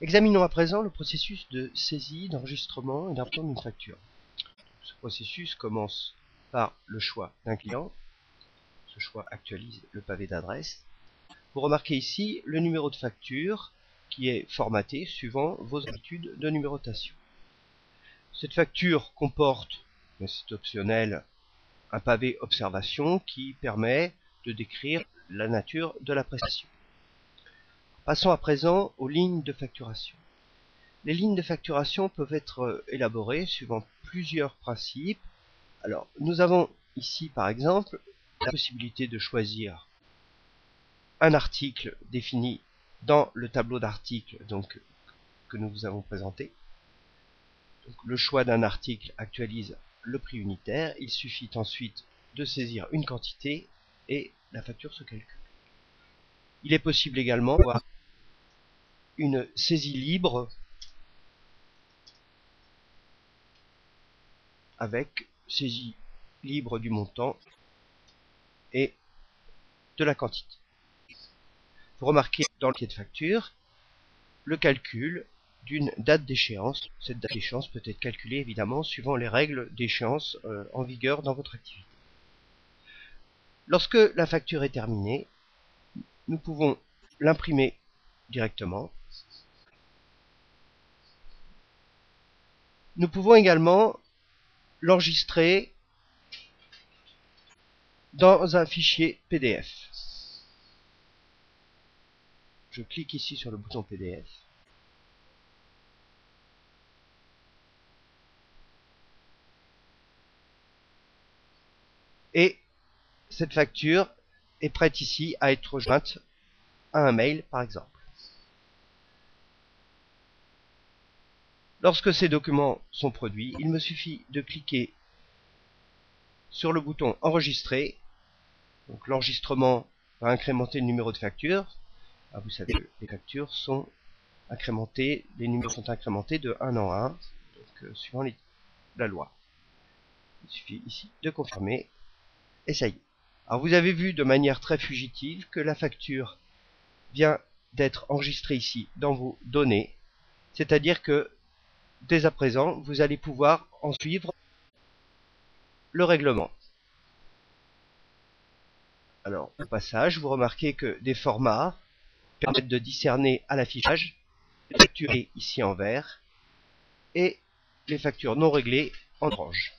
Examinons à présent le processus de saisie, d'enregistrement et d'impression d'une facture. Ce processus commence par le choix d'un client. Ce choix actualise le pavé d'adresse. Vous remarquez ici le numéro de facture qui est formaté suivant vos habitudes de numérotation. Cette facture comporte, mais c'est optionnel, un pavé observation qui permet de décrire la nature de la prestation. Passons à présent aux lignes de facturation. Les lignes de facturation peuvent être élaborées suivant plusieurs principes. Alors, nous avons ici par exemple la possibilité de choisir un article défini dans le tableau d'articles que nous vous avons présenté. Donc, le choix d'un article actualise le prix unitaire. Il suffit ensuite de saisir une quantité et la facture se calcule. Il est possible également d'avoir une saisie libre avec saisie libre du montant et de la quantité. Vous remarquez dans le pied de facture le calcul d'une date d'échéance. Cette date d'échéance peut être calculée évidemment suivant les règles d'échéance en vigueur dans votre activité. Lorsque la facture est terminée, nous pouvons l'imprimer directement. Nous pouvons également l'enregistrer dans un fichier PDF. Je clique ici sur le bouton PDF. Et cette facture est prête ici à être jointe à un mail par exemple. Lorsque ces documents sont produits, il me suffit de cliquer sur le bouton enregistrer. Donc l'enregistrement va incrémenter le numéro de facture. Ah, vous savez que les factures sont incrémentées, les numéros sont incrémentés de 1 en 1, donc suivant la loi. Il suffit ici de confirmer et ça y est. Alors vous avez vu de manière très fugitive que la facture vient d'être enregistrée ici dans vos données, c'est-à-dire que dès à présent vous allez pouvoir en suivre le règlement. Alors au passage, vous remarquez que des formats permettent de discerner à l'affichage les factures ici en vert et les factures non réglées en orange.